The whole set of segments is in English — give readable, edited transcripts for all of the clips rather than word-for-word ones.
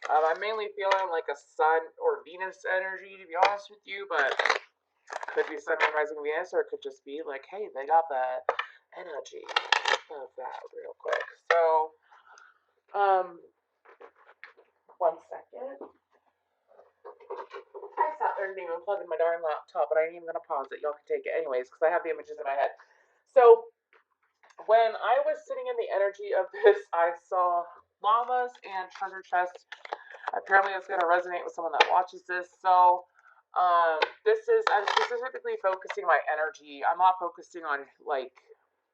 I'm mainly feeling like a Sun or Venus energy, to be honest with you, but could be Sun, Moon, Rising, Venus, or it could just be like, hey, they got the energy of that real quick. So, um, 1 second. I sat there and didn't even plug in my darn laptop, but I ain't even gonna pause it. Y'all can take it anyways, because I have the images in my head. So, when I was sitting in the energy of this, I saw llamas and treasure chests. Apparently, it's going to resonate with someone that watches this. So, I'm specifically focusing my energy. I'm not focusing on, like,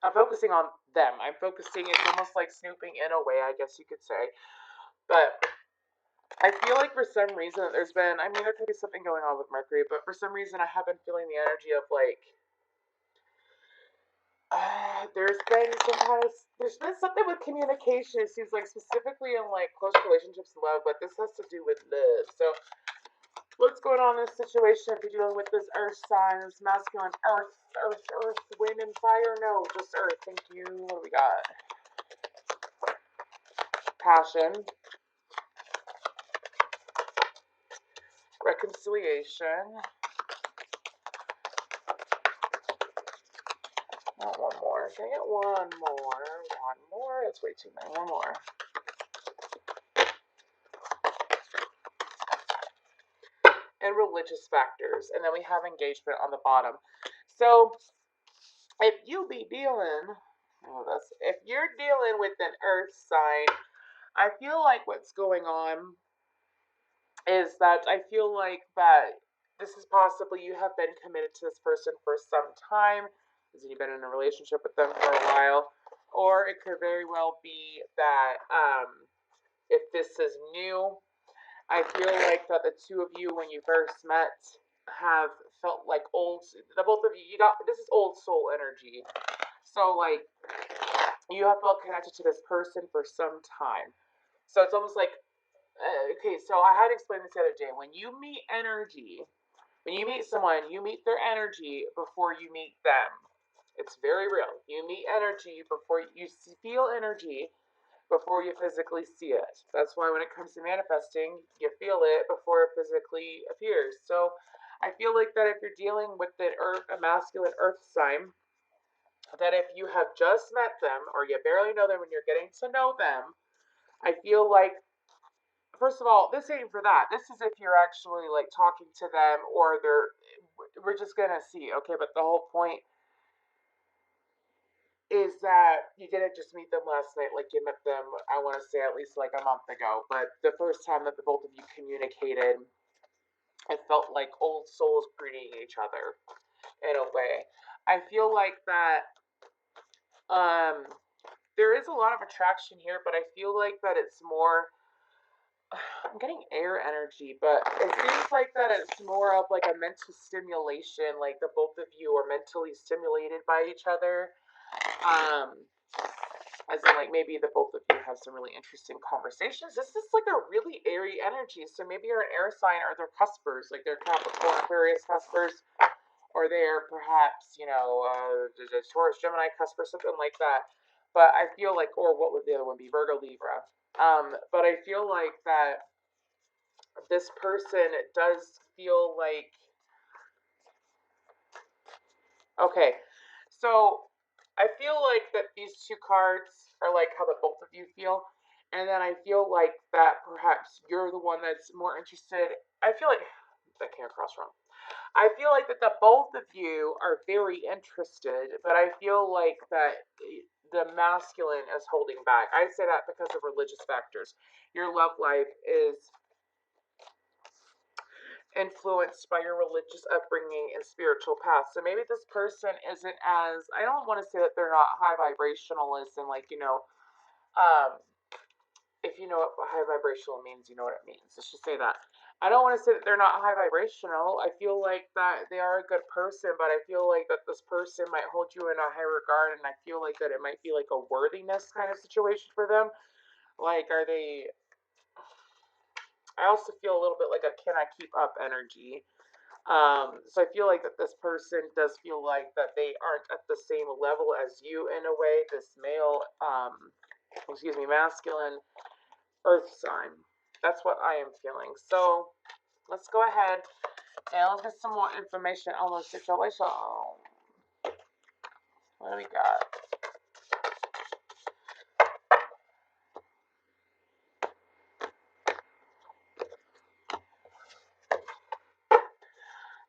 I'm focusing on them. I'm focusing, it's almost like snooping in a way, I guess you could say. But I feel like for some reason there's been, I mean, there could be something going on with Mercury, but for some reason I have been feeling the energy of, like, there's been something with communication. It seems like specifically in like close relationships and love, but this has to do with love. So what's going on in this situation if you're dealing with this earth sign, this masculine earth, wind and fire? No, just earth. Thank you. What do we got? Passion, reconciliation. Not one more. Can I get one more? One more. That's way too many. One more. And religious factors. And then we have engagement on the bottom. So if you be dealing, if you're dealing with an earth sign, I feel like what's going on is that I feel like that this is possibly you have been committed to this person for some time. You've been in a relationship with them for a while, or it could very well be that if this is new, I feel like that the two of you, when you first met, have felt like the both of you, this is old soul energy. So, like, you have felt connected to this person for some time. So it's almost like, okay, so I had to explain this the other day. When you meet someone, you meet their energy before you meet them. It's very real. You meet energy before you feel energy before you physically see it. That's why when it comes to manifesting, you feel it before it physically appears. So I feel like that if you're dealing with a masculine earth sign, that if you have just met them or you barely know them and you're getting to know them, I feel like, first of all, this ain't for that. This is if you're actually like talking to them or we're just gonna see, okay? But the whole point is that you didn't just meet them last night, like you met them, I want to say at least like a month ago. But the first time that the both of you communicated, it felt like old souls greeting each other in a way. I feel like that um, there is a lot of attraction here, but I feel like that it's more. I'm getting air energy, but it seems like that it's more of like a mental stimulation, like the both of you are mentally stimulated by each other. Um, as in like maybe the both of you have some really interesting conversations. This is like a really airy energy. So maybe you're an air sign or they're cuspers, like they're Capricorn, Aquarius cuspers, or they're perhaps, Taurus, Gemini cusper, something like that. But I feel like, or what would the other one be? Virgo, Libra. But I feel like that this person does feel like, okay, so I feel like that these two cards are like how the both of you feel, and then I feel like that perhaps you're the one that's more interested. I feel like that came across wrong. I feel like that the both of you are very interested, but I feel like that the masculine is holding back. I say that because of religious factors. Your love life is influenced by your religious upbringing and spiritual path. So maybe this person isn't as, I don't want to say that they're not high vibrational as in like, um, if you know what high vibrational means, you know what it means. Let's just say that. I don't want to say that they're not high vibrational. I feel like that they are a good person, but I feel like that this person might hold you in a high regard, and I feel like that it might be like a worthiness kind of situation for them. Like, are they? I also feel a little bit like a can I keep up energy. So I feel like that this person does feel like that they aren't at the same level as you in a way. This male, masculine earth sign. That's what I am feeling. So let's go ahead and let's get some more information on the situation. What do we got?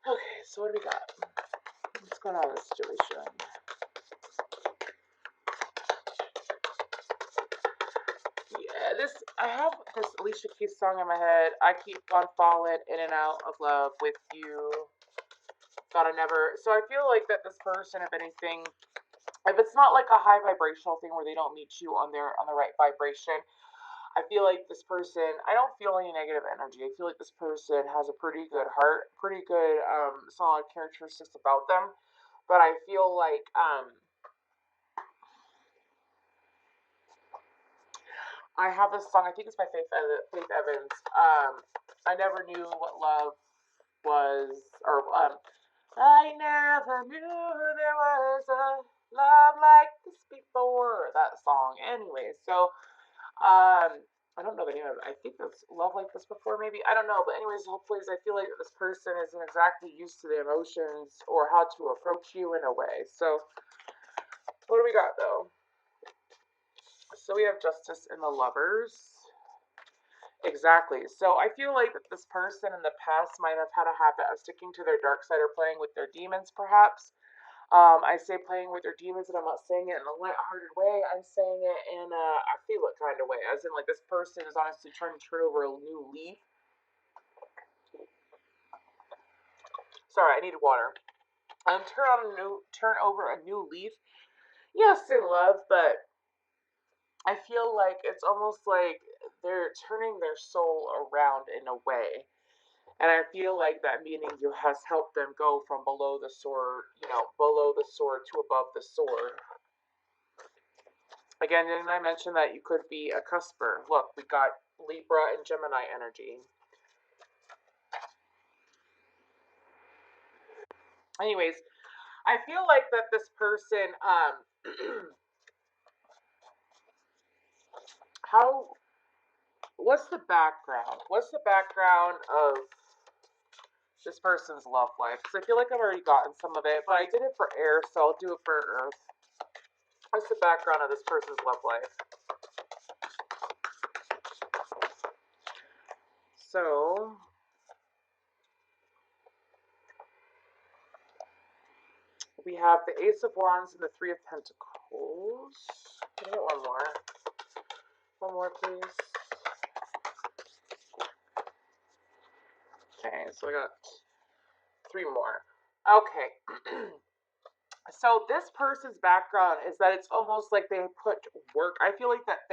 Okay, so what do we got? What's going on in this situation? Yeah, I have this Alicia Keys song in my head. I keep on falling in and out of love with you. Thought I never. So I feel like that this person, if anything, if it's not like a high vibrational thing where they don't meet you on the right vibration, I feel like this person. I don't feel any negative energy. I feel like this person has a pretty good heart, pretty good solid characteristics about them. But I feel like I have this song. I think it's by Faith Evans. I never knew what love was, or I never knew there was a love like this before. That song. Anyway, so I don't know the name of it. I think it's Love Like This Before, maybe. I don't know. But anyways, hopefully, I feel like this person isn't exactly used to the emotions or how to approach you in a way. So, what do we got though? So we have Justice and the Lovers. Exactly. So I feel like that this person in the past might have had a habit of sticking to their dark side or playing with their demons, perhaps. I say playing with their demons, and I'm not saying it in a lighthearted way. I'm saying it in a I feel it kind of way, as in like this person is honestly trying to turn over a new leaf. Sorry, I need water. Turn over a new leaf. Yes, in love, but I feel like it's almost like they're turning their soul around in a way. And I feel like that meaning you has helped them go from below the sword, below the sword to above the sword. Again, didn't I mention that you could be a cusper? Look, we got Libra and Gemini energy. Anyways, I feel like that this person, how, what's the background? What's the background of this person's love life? Because I feel like I've already gotten some of it, but I did it for air, so I'll do it for earth. What's the background of this person's love life? So, we have the Ace of Wands and the Three of Pentacles. Can I get one more? One more, please. Okay, so I got three more. Okay. So this person's background is that it's almost like they put work. I feel like that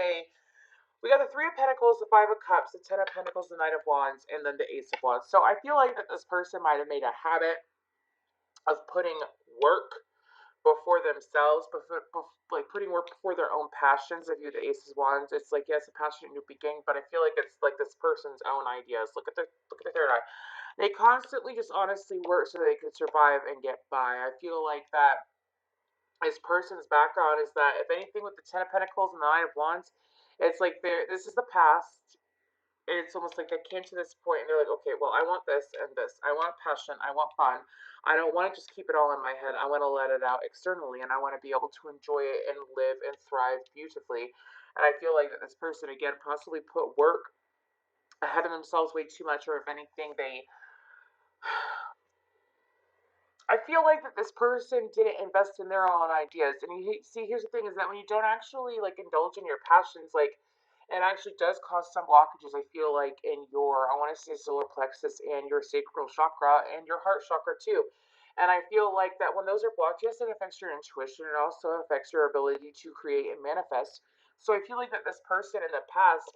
we got the Three of Pentacles, the Five of Cups, the Ten of Pentacles, the Knight of Wands, and then the Ace of Wands. So I feel like that this person might have made a habit of putting work before themselves, like putting work before their own passions. If you the Ace of Wands, it's like yes, a passionate new beginning, but I feel like it's like this person's own ideas. Look at the third eye. They constantly just honestly work so they can survive and get by. I feel like that this person's background is that if anything with the Ten of Pentacles and the Nine of Wands, it's like this is the past. And it's almost like they came to this point and they're like, okay, well, I want this and this. I want passion. I want fun. I don't want to just keep it all in my head. I want to let it out externally, and I want to be able to enjoy it and live and thrive beautifully. And I feel like that this person, again, possibly put work ahead of themselves way too much, or if anything, I feel like that this person didn't invest in their own ideas. And you see, here's the thing: is that when you don't actually like indulge in your passions, like it actually does cause some blockages. I feel like in your, I want to say solar plexus and your sacral chakra and your heart chakra too. And I feel like that when those are blocked, yes, it affects your intuition. It also affects your ability to create and manifest. So I feel like that this person in the past,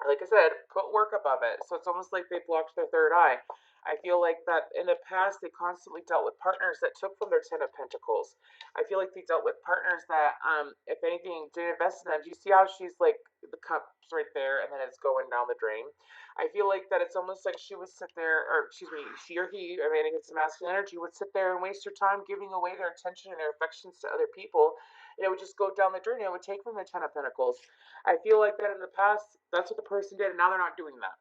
like I said, put work above it. So it's almost like they blocked their third eye. I feel like that in the past they constantly dealt with partners that took from their Ten of Pentacles. I feel like they dealt with partners that, if anything, didn't invest in them. Do you see how she's like the cup's right there and then it's going down the drain? I feel like that it's almost like she would sit there, or excuse me, she or he, I mean, it's masculine energy, would sit there and waste her time giving away their attention and their affections to other people and it would just go down the drain, and it would take from the Ten of Pentacles. I feel like that in the past, that's what the person did, and now they're not doing that.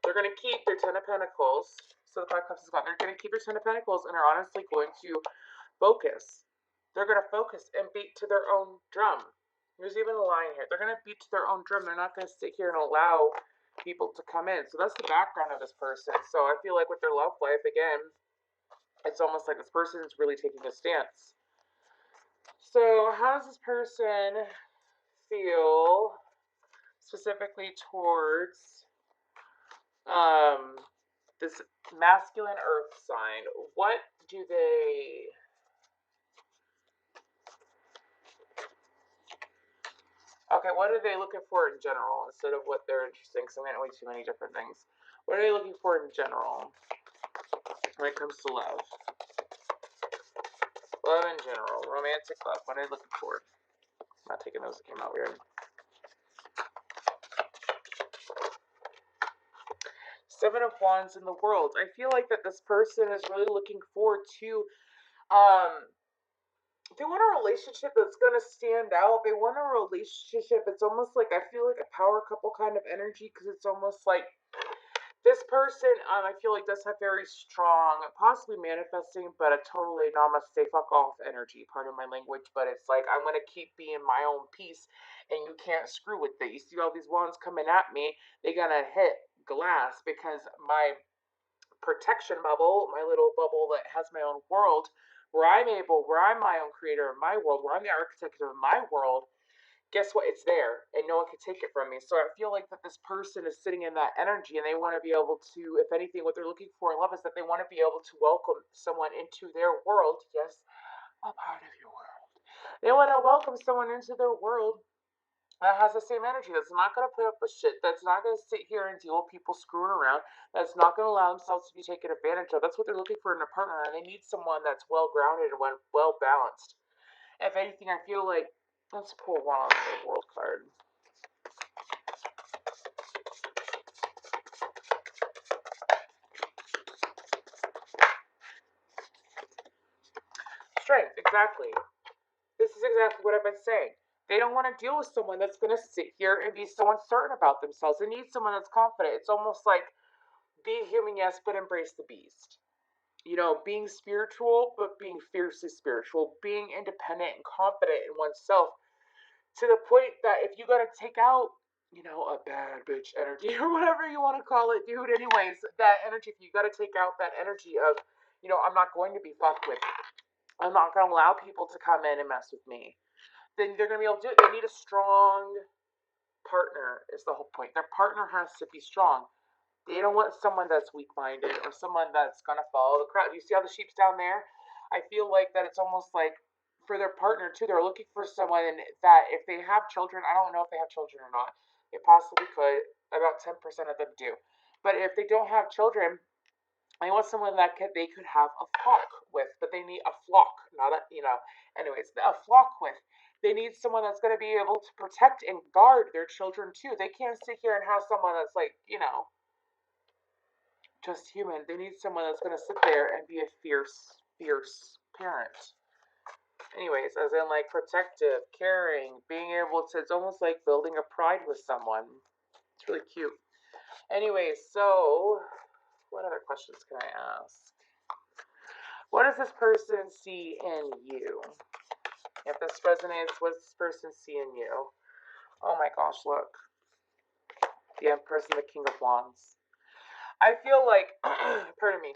They're going to keep their Ten of Pentacles. So the Five of Cups is gone. They're going to keep their Ten of Pentacles, and are honestly going to focus. They're going to focus and beat to their own drum. There's even a line here. They're going to beat to their own drum. They're not going to sit here and allow people to come in. So that's the background of this person. So I feel like with their love life, again, it's almost like this person is really taking a stance. So how does this person feel specifically towards this masculine earth sign? What do they... Okay, what are they looking for in general instead of what they're interested in? Because I'm getting way too many different things. What are they looking for in general when it comes to love? Love in general. Romantic love. What are they looking for? I'm not taking those that came out weird. Seven of Wands in the world. I feel like that this person is really looking forward to they want a relationship that's going to stand out. They want a relationship. It's almost like, I feel like a power couple kind of energy, because it's almost like this person, I feel like does have very strong, possibly manifesting, but a totally namaste fuck off energy, pardon my language, but it's like, I'm going to keep being my own peace, and you can't screw with it. You see all these wands coming at me, they're going to hit glass, because my protection bubble, my little bubble that has my own world, where I'm my own creator of my world, where I'm the architect of my world, guess what? It's there, and no one can take it from me. So I feel like that this person is sitting in that energy, and they want to be able to, if anything, what they're looking for in love is that they want to be able to welcome someone into their world. Yes, a part of your world. They want to welcome someone into their world that has the same energy, that's not going to put up with shit, that's not going to sit here and deal with people screwing around, that's not going to allow themselves to be taken advantage of. That's what they're looking for in a partner, and they need someone that's well-grounded and well-balanced. If anything, I feel like, let's pull one on the world card. Strength, exactly. This is exactly what I've been saying. They don't want to deal with someone that's going to sit here and be so uncertain about themselves. They need someone that's confident. It's almost like, be human, yes, but embrace the beast. You know, being spiritual, but being fiercely spiritual, being independent and confident in oneself, to the point that if you gotta take out, you know, a bad bitch energy, or whatever you want to call it, dude, anyways, that energy, if you gotta take out that energy of, you know, I'm not going to be fucked with, I'm not gonna allow people to come in and mess with me, then they're gonna be able to do it. They need a strong partner, is the whole point. Their partner has to be strong. They don't want someone that's weak-minded or someone that's going to follow the crowd. You see how the sheep's down there? I feel like that it's almost like for their partner, too, they're looking for someone that if they have children, I don't know if they have children or not. They possibly could. About 10% of them do. But if they don't have children, they want someone that they could have a flock with. But they need a flock, not a, you know, anyways, a flock with. They need someone that's going to be able to protect and guard their children, too. They can't sit here and have someone that's like, you know, just human. They need someone that's going to sit there and be a fierce parent. Anyways, as in like protective, caring, being able to, it's almost like building a pride with someone. It's really cute. Anyways, so what other questions can I ask? What does this person see in you? If this resonates, what does this person see in you? Oh my gosh, look. The Empress and the King of Wands. I feel like, pardon me,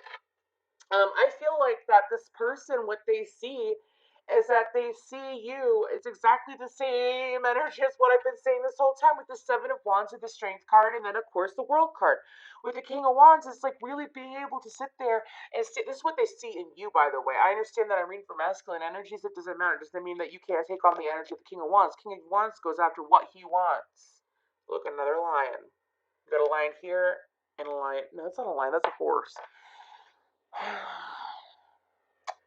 I feel like that this person, what they see is that they see you. It's exactly the same energy as what I've been saying this whole time with the Seven of Wands with the Strength card, and then of course the World card. With the King of Wands, it's like really being able to sit there and see. This is what they see in you, by the way. I understand that I'm reading for masculine energies. It doesn't matter. It doesn't mean that you can't take on the energy of the King of Wands. King of Wands goes after what he wants. Look, another lion. You got a lion here and a lion. No, that's not a lion. That's a horse.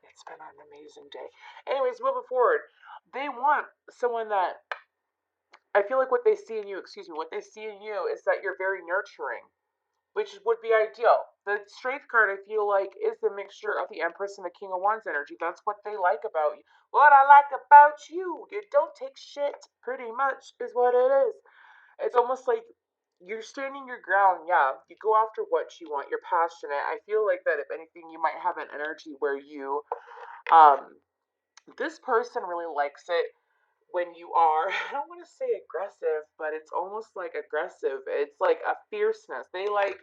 It's been an amazing day. Anyways, moving forward, they want someone that, I feel like what they see in you, what they see in you is that you're very nurturing, which would be ideal. The Strength card, I feel like, is the mixture of the Empress and the King of Wands energy. That's what they like about you. What I like about you, you don't take shit, pretty much, is what it is. It's almost like you're standing your ground, yeah. You go after what you want, you're passionate. I feel like that if anything, you might have an energy where you, this person really likes it when you are, I don't want to say aggressive, but it's almost like aggressive. It's like a fierceness. They like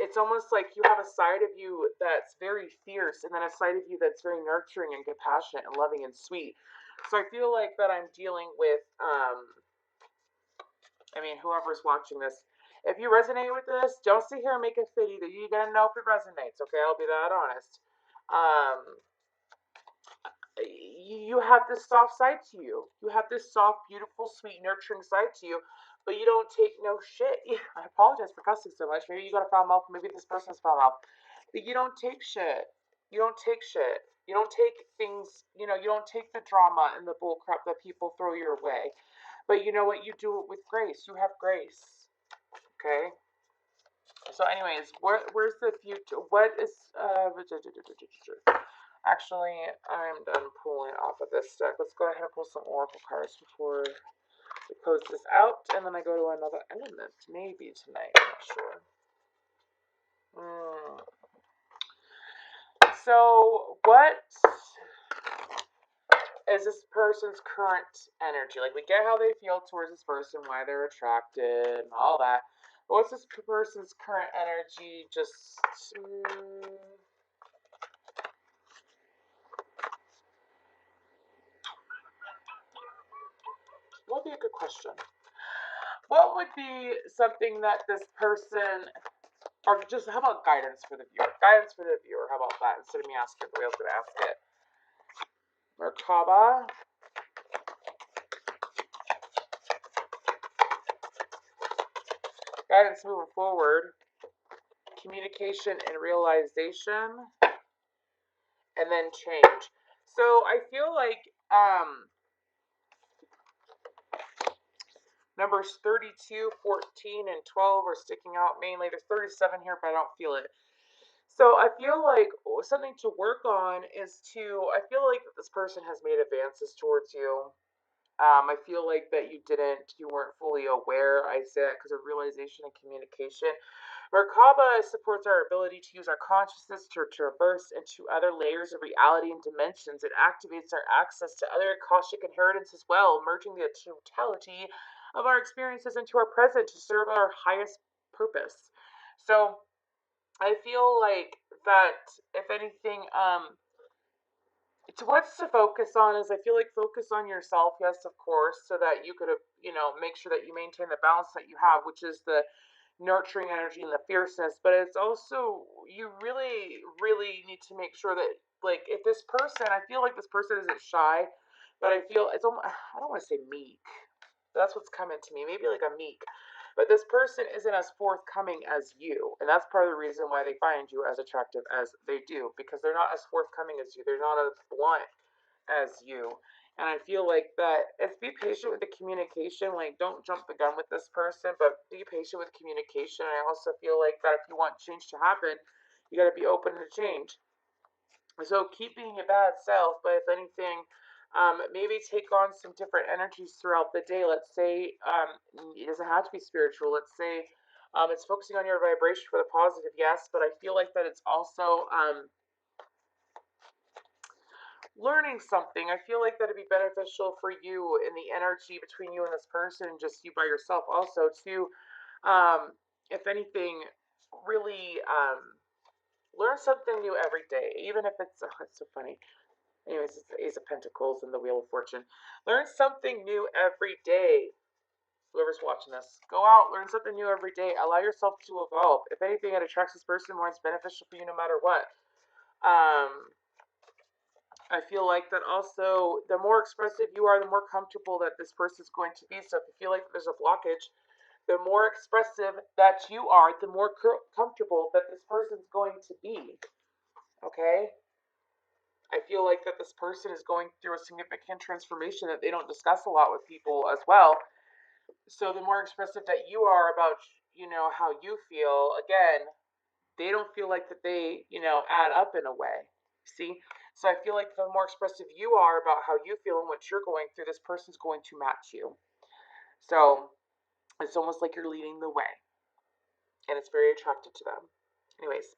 it's almost like you have a side of you that's very fierce and then a side of you that's very nurturing and compassionate and loving and sweet. So I feel like that I'm dealing with I mean, whoever's watching this, if you resonate with this, don't sit here and make it fit either. You gotta know if it resonates, okay? I'll be that honest. Um, you have this soft side to you. You have this soft, beautiful, sweet, nurturing side to you, but you don't take no shit. I apologize for cussing so much. Maybe you got a foul mouth. Maybe this person's foul mouth. But you don't take shit. You don't take shit. You don't take things, you don't take the drama and the bull crap that people throw your way. But you know what? You do it with grace. You have grace. Okay? So, anyways, where's the future? What is, actually, I'm done pulling off of this deck. Let's go ahead and pull some oracle cards before we close this out, and then I go to another element, maybe tonight. I'm not sure. So, what is this person's current energy? Like, we get how they feel towards this person, why they're attracted, and all that. But what's this person's current energy? Just what would be a good question? What would be something that this person, or just how about guidance for the viewer? Guidance for the viewer. How about that? Instead of me asking it the way I was going to ask it. Merkaba. Guidance moving forward. Communication and realization. And then change. So I feel like numbers 32, 14, and 12 are sticking out mainly. There's 37 here, but I don't feel it. So I feel like something to work on is I feel like this person has made advances towards you. I feel like that you weren't fully aware. I say that because of realization and communication. Merkaba supports our ability to use our consciousness to traverse into other layers of reality and dimensions. It activates our access to other Akashic inheritance as well, merging the totality of our experiences into our present to serve our highest purpose. So I feel like that, if anything, what's to focus on is I feel like focus on yourself, yes, of course, so that you could, make sure that you maintain the balance that you have, which is the nurturing energy and the fierceness. But it's also, you really, really need to make sure that, like, if this person, I feel like this person isn't shy, but I feel it's almost, I don't want to say meek. That's what's coming to me. Maybe like a meek. But this person isn't as forthcoming as you. And that's part of the reason why they find you as attractive as they do. Because they're not as forthcoming as you. They're not as blunt as you. And I feel like that if be patient with the communication, like don't jump the gun with this person, but be patient with communication. I also feel like that if you want change to happen, you gotta be open to change. So keep being your bad self, but if anything, maybe take on some different energies throughout the day. Let's say it doesn't have to be spiritual. Let's say it's focusing on your vibration for the positive, yes, but I feel like that it's also learning something. I feel like that'd be beneficial for you in the energy between you and this person, just you by yourself also to, if anything, really learn something new every day, even if it's, oh, it's so funny. Anyways, it's the Ace of Pentacles and the Wheel of Fortune. Learn something new every day. Whoever's watching this, go out, learn something new every day. Allow yourself to evolve. If anything, it attracts this person more. It's beneficial for you no matter what. I feel like that also, the more expressive you are, the more comfortable that this person is going to be. So if you feel like there's a blockage, the more expressive that you are, the more comfortable that this person's going to be. Okay? I feel like that this person is going through a significant transformation that they don't discuss a lot with people as well. So the more expressive that you are about, how you feel, again, they don't feel like that they, add up in a way. See? So I feel like the more expressive you are about how you feel and what you're going through, this person's going to match you. So it's almost like you're leading the way, and it's very attractive to them. Anyways,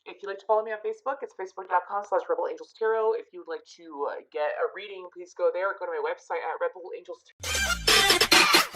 if you'd like to follow me on Facebook, it's facebook.com/Rebel Angels Tarot. If you would like to get a reading, please go there. Go to my website at Rebel Angels Tarot.